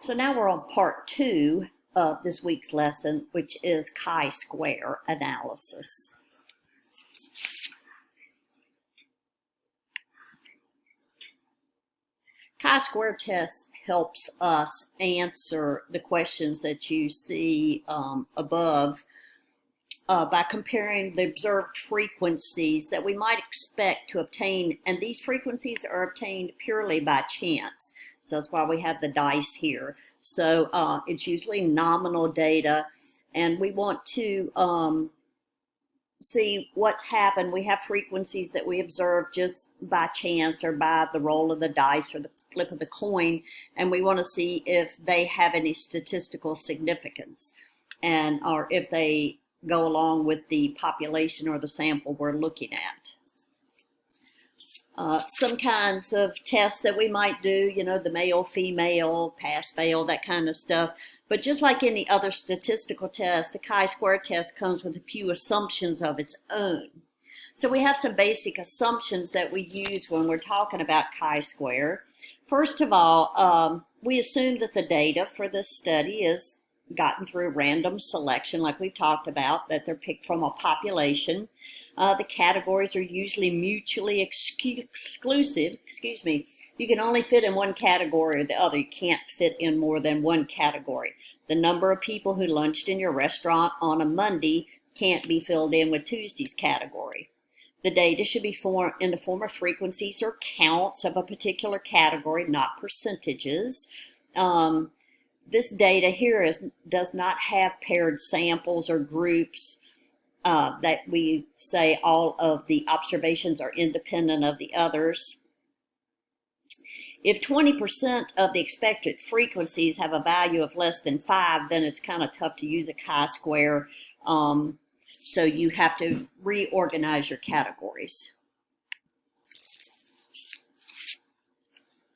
So now we're on part 2 of this week's lesson, which is chi-square analysis. Chi-square test helps us answer the questions that you see above by comparing the observed frequencies that we might expect to obtain, and these frequencies are obtained purely by chance. So that's why we have the dice here. So it's usually nominal data, and we want to see what's happened. We have frequencies that we observe just by chance or by the roll of the dice or the flip of the coin, and we want to see if they have any statistical significance and or if they go along with the population or the sample we're looking at. Some kinds of tests that we might do, you know, the male, female, pass, fail, that kind of stuff. But just like any other statistical test, the chi-square test comes with a few assumptions of its own. So we have some basic assumptions that we use when we're talking about chi-square. First of all, we assume that the data for this study is gotten through random selection, like we've talked about, that they're picked from a population. The categories are usually mutually exclusive. You can only fit in one category or the other. You can't fit in more than one category. The number of people who lunched in your restaurant on a Monday can't be filled in with Tuesday's category. The data should be in the form of frequencies or counts of a particular category, not percentages. This data here does not have paired samples or groups that we say all of the observations are independent of the others. If 20% of the expected frequencies have a value of less than 5, then it's kind of tough to use a chi-square. So you have to reorganize your categories.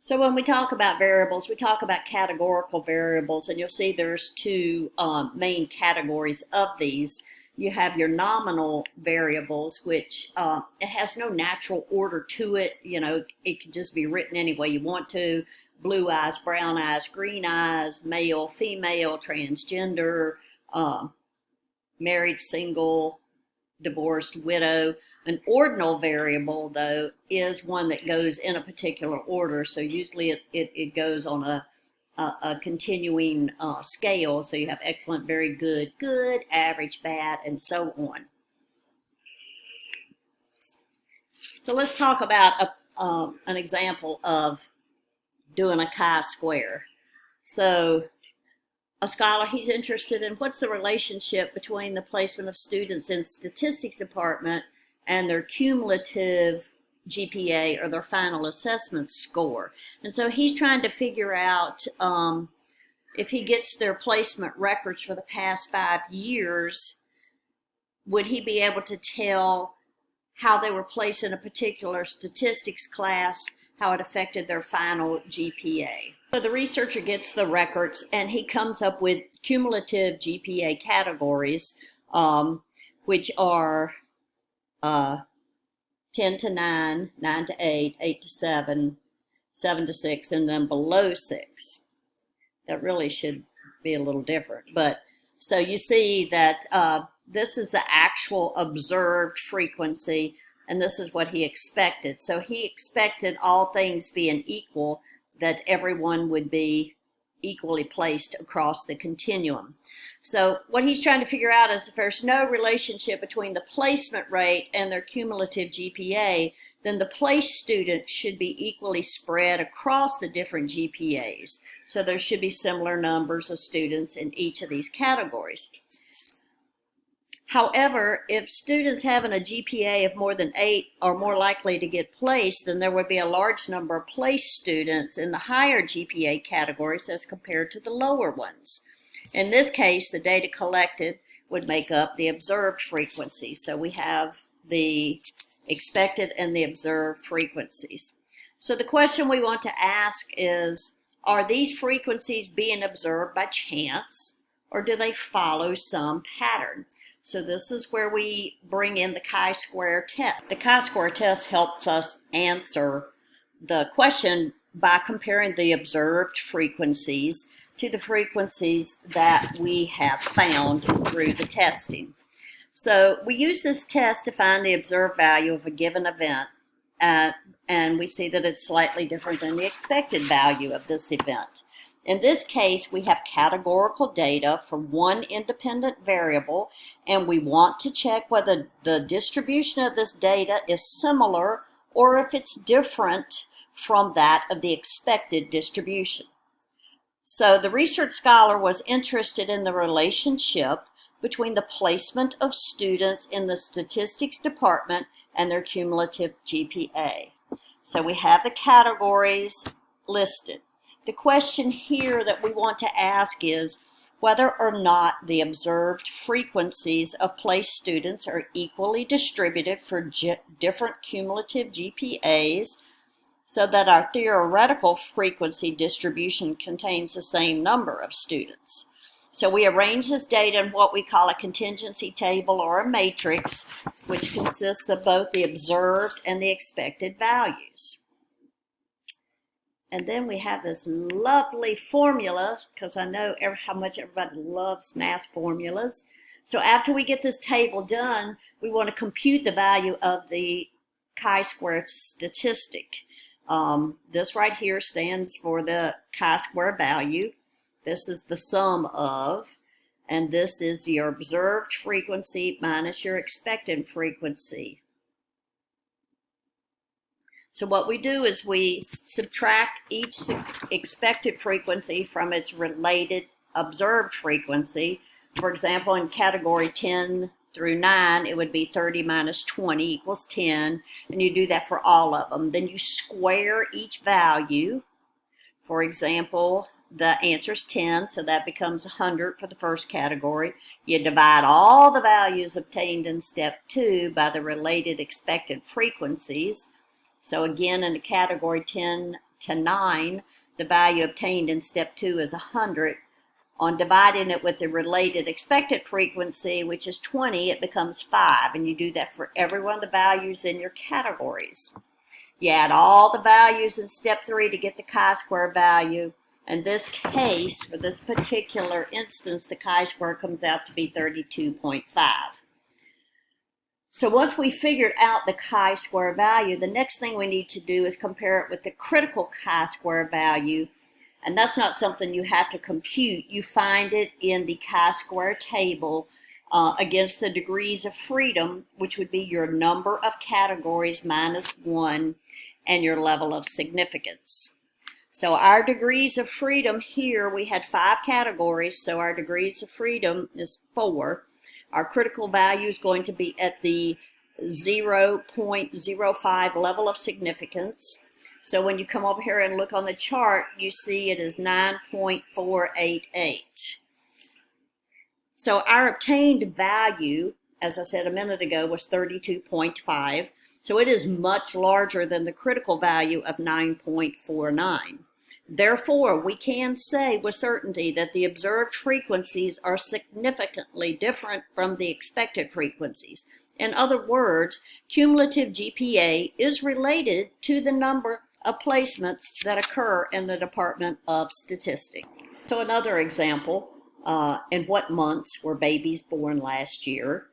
So when we talk about variables, we talk about categorical variables, and you'll see there's two main categories of these. You have your nominal variables, which it has no natural order to it. You know, it can just be written any way you want to. Blue eyes, brown eyes, green eyes, male, female, transgender, married, single, divorced, widow. An ordinal variable, though, is one that goes in a particular order. So usually it goes on a continuing scale. So you have excellent, very good, good, average, bad, and so on. So let's talk about an example of doing a chi-square. So a scholar, he's interested in what's the relationship between the placement of students in statistics department and their cumulative GPA or their final assessment score. And so he's trying to figure out if he gets their placement records for the past 5 years, would he be able to tell how they were placed in a particular statistics class, how it affected their final GPA. So the researcher gets the records and he comes up with cumulative GPA categories, which are 10 to 9, 9 to 8, 8 to 7, 7 to 6, and then below 6. That really should be a little different. But so you see that this is the actual observed frequency, and this is what he expected. So he expected, all things being equal, that everyone would be equally placed across the continuum. So what he's trying to figure out is if there's no relationship between the placement rate and their cumulative GPA, then the placed students should be equally spread across the different GPAs. So there should be similar numbers of students in each of these categories. However, if students having a GPA of more than 8 are more likely to get placed, then there would be a large number of placed students in the higher GPA categories as compared to the lower ones. In this case, the data collected would make up the observed frequency. So we have the expected and the observed frequencies. So the question we want to ask is, are these frequencies being observed by chance, or do they follow some pattern? So this is where we bring in the chi-square test. The chi-square test helps us answer the question by comparing the observed frequencies to the frequencies that we have found through the testing. So we use this test to find the observed value of a given event, and we see that it's slightly different than the expected value of this event. In this case, we have categorical data for one independent variable, and we want to check whether the distribution of this data is similar or if it's different from that of the expected distribution. So the research scholar was interested in the relationship between the placement of students in the statistics department and their cumulative GPA. So we have the categories listed. The question here that we want to ask is whether or not the observed frequencies of placed students are equally distributed for different cumulative GPAs, so that our theoretical frequency distribution contains the same number of students. So we arrange this data in what we call a contingency table or a matrix, which consists of both the observed and the expected values. And then we have this lovely formula, because I know how much everybody loves math formulas. So after we get this table done, we want to compute the value of the chi-square statistic. This right here stands for the chi-square value. This is the sum of, and this is your observed frequency minus your expected frequency. So what we do is we subtract each expected frequency from its related observed frequency. For example, in category 10 through 9, it would be 30 minus 20 equals 10, and you do that for all of them. Then you square each value. For example, the answer is 10, so that becomes 100 for the first category. You divide all the values obtained in step 2 by the related expected frequencies. So again, in the category 10 to 9, the value obtained in step 2 is 100. On dividing it with the related expected frequency, which is 20, it becomes 5. And you do that for every one of the values in your categories. You add all the values in step 3 to get the chi-square value. In this case, for this particular instance, the chi-square comes out to be 32.5. So once we figured out the chi-square value, the next thing we need to do is compare it with the critical chi-square value. And that's not something you have to compute. You find it in the chi-square table against the degrees of freedom, which would be your number of categories minus 1 and your level of significance. So our degrees of freedom here, we had 5 categories, so our degrees of freedom is 4. Our critical value is going to be at the 0.05 level of significance. So when you come over here and look on the chart, you see it is 9.488. So our obtained value, as I said a minute ago, was 32.5. So it is much larger than the critical value of 9.49. Therefore, we can say with certainty that the observed frequencies are significantly different from the expected frequencies. In other words, cumulative GPA is related to the number of placements that occur in the Department of Statistics. So another example, in what months were babies born last year?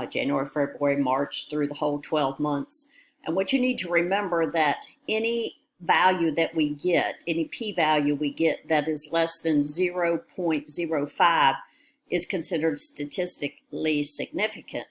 January, February, March, through the whole 12 months. And what you need to remember that any value that we get, any p-value we get that is less than 0.05 is considered statistically significant.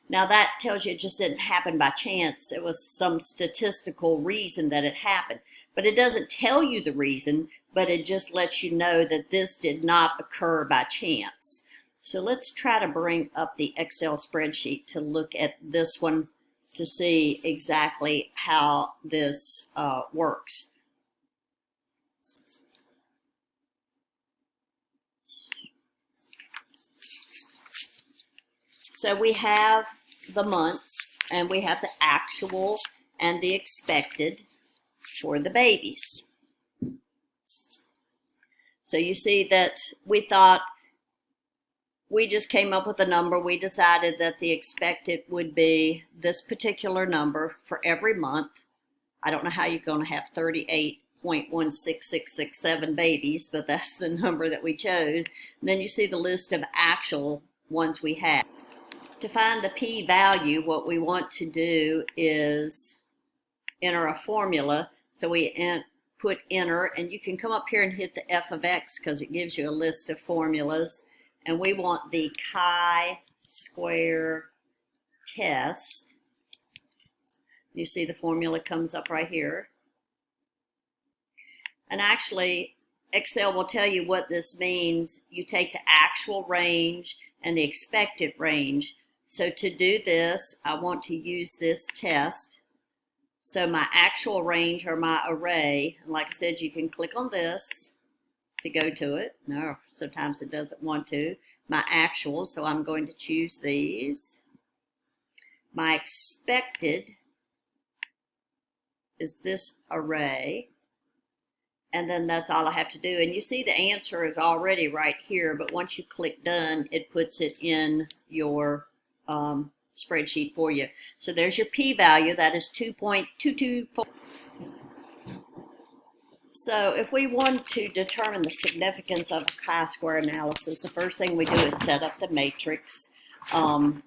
Now that tells you it just didn't happen by chance. It was some statistical reason that it happened. But it doesn't tell you the reason, but it just lets you know that this did not occur by chance. So let's try to bring up the Excel spreadsheet to look at this one to see exactly how this works. So we have the months, and we have the actual and the expected for the babies. So you see that we thought, we just came up with a number. We decided that the expected would be this particular number for every month. I don't know how you're going to have 38.5 0.16667 babies, but that's the number that we chose. And then you see the list of actual ones we have. To find the p-value, what we want to do is enter a formula. So we put enter, and you can come up here and hit the f of x because it gives you a list of formulas. And we want the chi-square test. You see the formula comes up right here. And actually, Excel will tell you what this means. You take the actual range and the expected range. So to do this, I want to use this test. So my actual range or my array, and like I said, you can click on this to go to it. No, sometimes it doesn't want to. My actual, so I'm going to choose these. My expected is this array. And then that's all I have to do. And you see the answer is already right here, but once you click done, it puts it in your spreadsheet for you. So there's your p-value, that is 2.224. So if we want to determine the significance of a chi-square analysis, the first thing we do is set up the matrix, and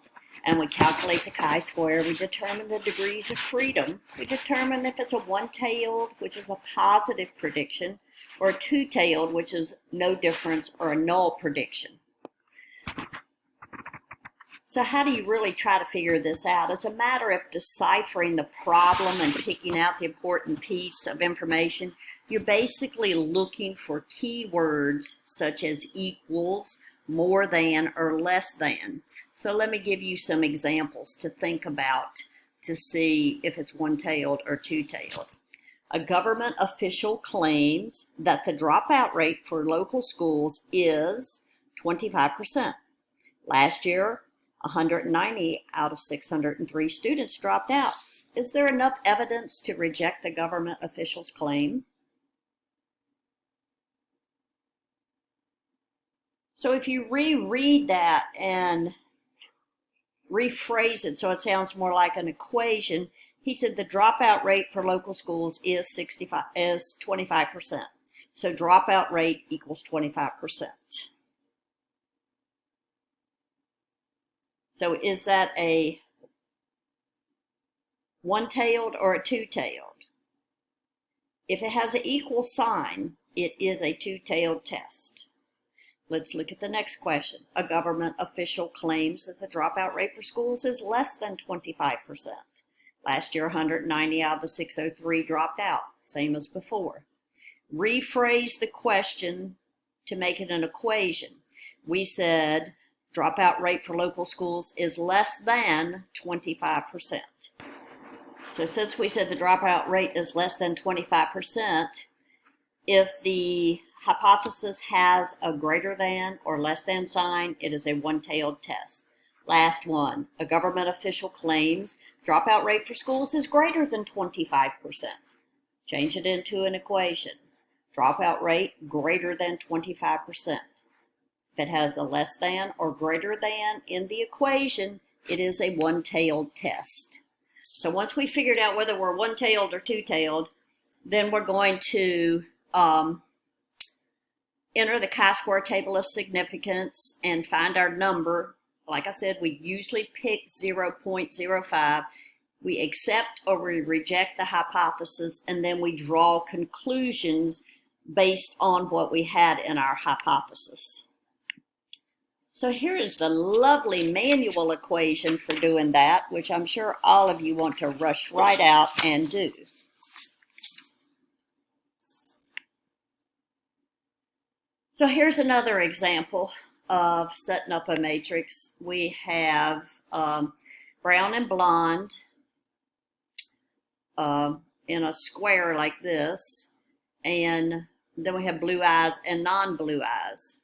we calculate the chi-square. We determine the degrees of freedom. We determine if it's a one-tailed, which is a positive prediction, or a two-tailed, which is no difference or a null prediction. So how do you really try to figure this out? It's a matter of deciphering the problem and picking out the important piece of information. You're basically looking for keywords such as equals, more than, or less than. So let me give you some examples to think about to see if it's one-tailed or two-tailed. A government official claims that the dropout rate for local schools is 25%. Last year, 190 out of 603 students dropped out. Is there enough evidence to reject the government official's claim? So if you reread that and rephrase it so it sounds more like an equation, he said the dropout rate for local schools is 25%. So dropout rate equals 25%. So is that a one-tailed or a two-tailed? If it has an equal sign, it is a two-tailed test. Let's look at the next question. A government official claims that the dropout rate for schools is less than 25%. Last year, 190 out of the 603 dropped out, same as before. Rephrase the question to make it an equation. We said dropout rate for local schools is less than 25%. So since we said the dropout rate is less than 25%, if the hypothesis has a greater than or less than sign, it is a one-tailed test. Last one, a government official claims dropout rate for schools is greater than 25%. Change it into an equation. Dropout rate greater than 25%. If it has a less than or greater than in the equation, it is a one-tailed test. So once we figured out whether we're one-tailed or two-tailed, then we're going to enter the chi-square table of significance and find our number. Like I said, we usually pick 0.05. We accept or we reject the hypothesis, and then we draw conclusions based on what we had in our hypothesis. So here is the lovely manual equation for doing that, which I'm sure all of you want to rush right out and do. So here's another example of setting up a matrix. We have brown and blonde in a square like this, and then we have blue eyes and non-blue eyes.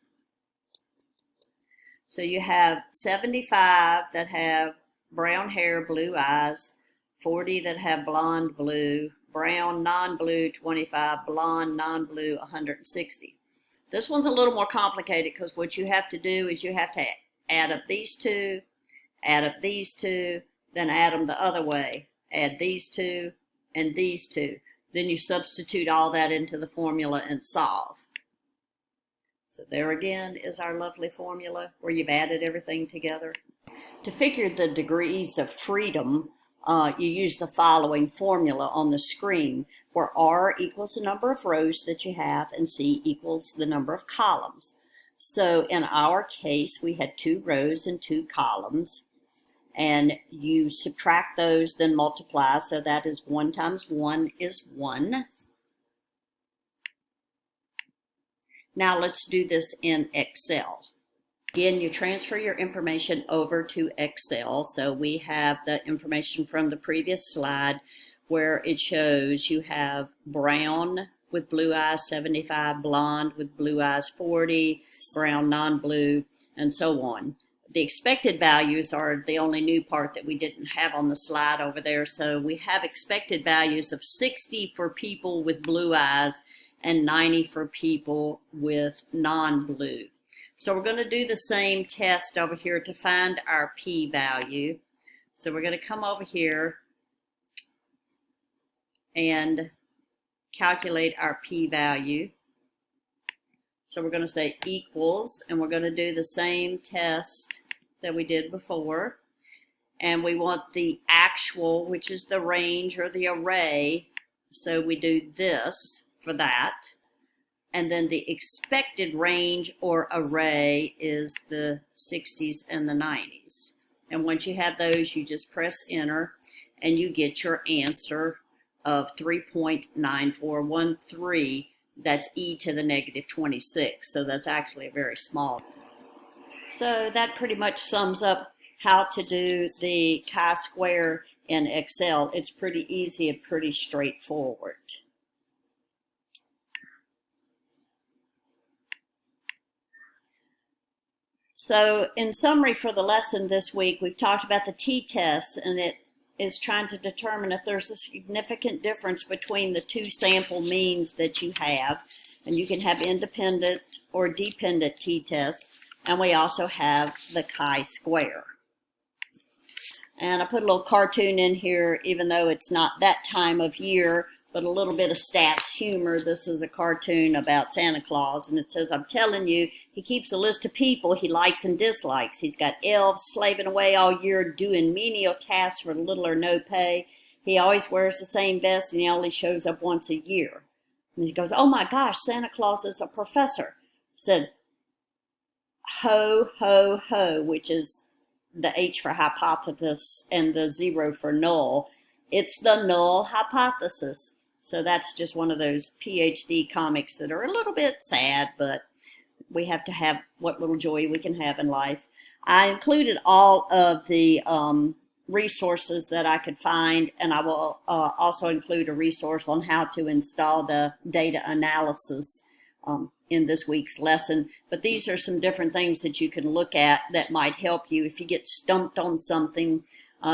So you have 75 that have brown hair, blue eyes, 40 that have blonde, blue, brown, non-blue, 25, blonde, non-blue, 160. This one's a little more complicated because what you have to do is you have to add up these two, add up these two, then add them the other way. Add these two and these two. Then you substitute all that into the formula and solve. So there again is our lovely formula where you've added everything together. To figure the degrees of freedom, you use the following formula on the screen, where R equals the number of rows that you have and C equals the number of columns. So in our case, we had 2 rows and 2 columns, and you subtract those, then multiply, so that is 1 times 1 is 1. Now let's do this in Excel. Again, you transfer your information over to Excel. So we have the information from the previous slide where it shows you have brown with blue eyes 75, blonde with blue eyes 40, brown non-blue, and so on. The expected values are the only new part that we didn't have on the slide over there. So we have expected values of 60 for people with blue eyes and 90 for people with non-blue. So we're going to do the same test over here to find our p-value. So we're going to come over here and calculate our p-value. So we're going to say equals, and we're going to do the same test that we did before. And we want the actual, which is the range or the array. So we do this for that. And then the expected range or array is the 60s and the 90s. And once you have those, you just press enter and you get your answer of 3.9413. That's e to the negative 26. So that's actually a very small. So that pretty much sums up how to do the chi-square in Excel. It's pretty easy and pretty straightforward. So in summary for the lesson this week, we've talked about the t-test, and it is trying to determine if there's a significant difference between the 2 sample means that you have. And you can have independent or dependent t-tests. And we also have the chi-square. And I put a little cartoon in here, even though it's not that time of year, but a little bit of stats humor. This is a cartoon about Santa Claus, and it says, I'm telling you, he keeps a list of people he likes and dislikes. He's got elves slaving away all year doing menial tasks for little or no pay. He always wears the same vest, and he only shows up once a year. And he goes, oh my gosh, Santa Claus is a professor. Said, ho, ho, ho, which is the H for hypothesis and the 0 for null. It's the null hypothesis. So that's just one of those PhD comics that are a little bit sad, but we have to have what little joy we can have in life. I included all of the resources that I could find, and I will also include a resource on how to install the data analysis in this week's lesson. But these are some different things that you can look at that might help you if you get stumped on something.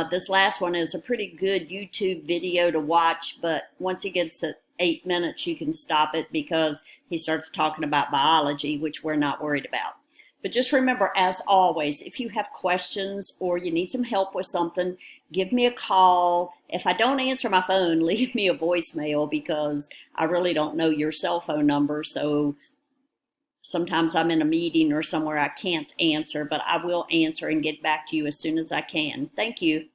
This last one is a pretty good YouTube video to watch, but once he gets to 8 minutes, you can stop it because he starts talking about biology, which we're not worried about. But just remember, as always, if you have questions or you need some help with something, give me a call. If I don't answer my phone, leave me a voicemail because I really don't know your cell phone number. So sometimes I'm in a meeting or somewhere I can't answer, but I will answer and get back to you as soon as I can. Thank you.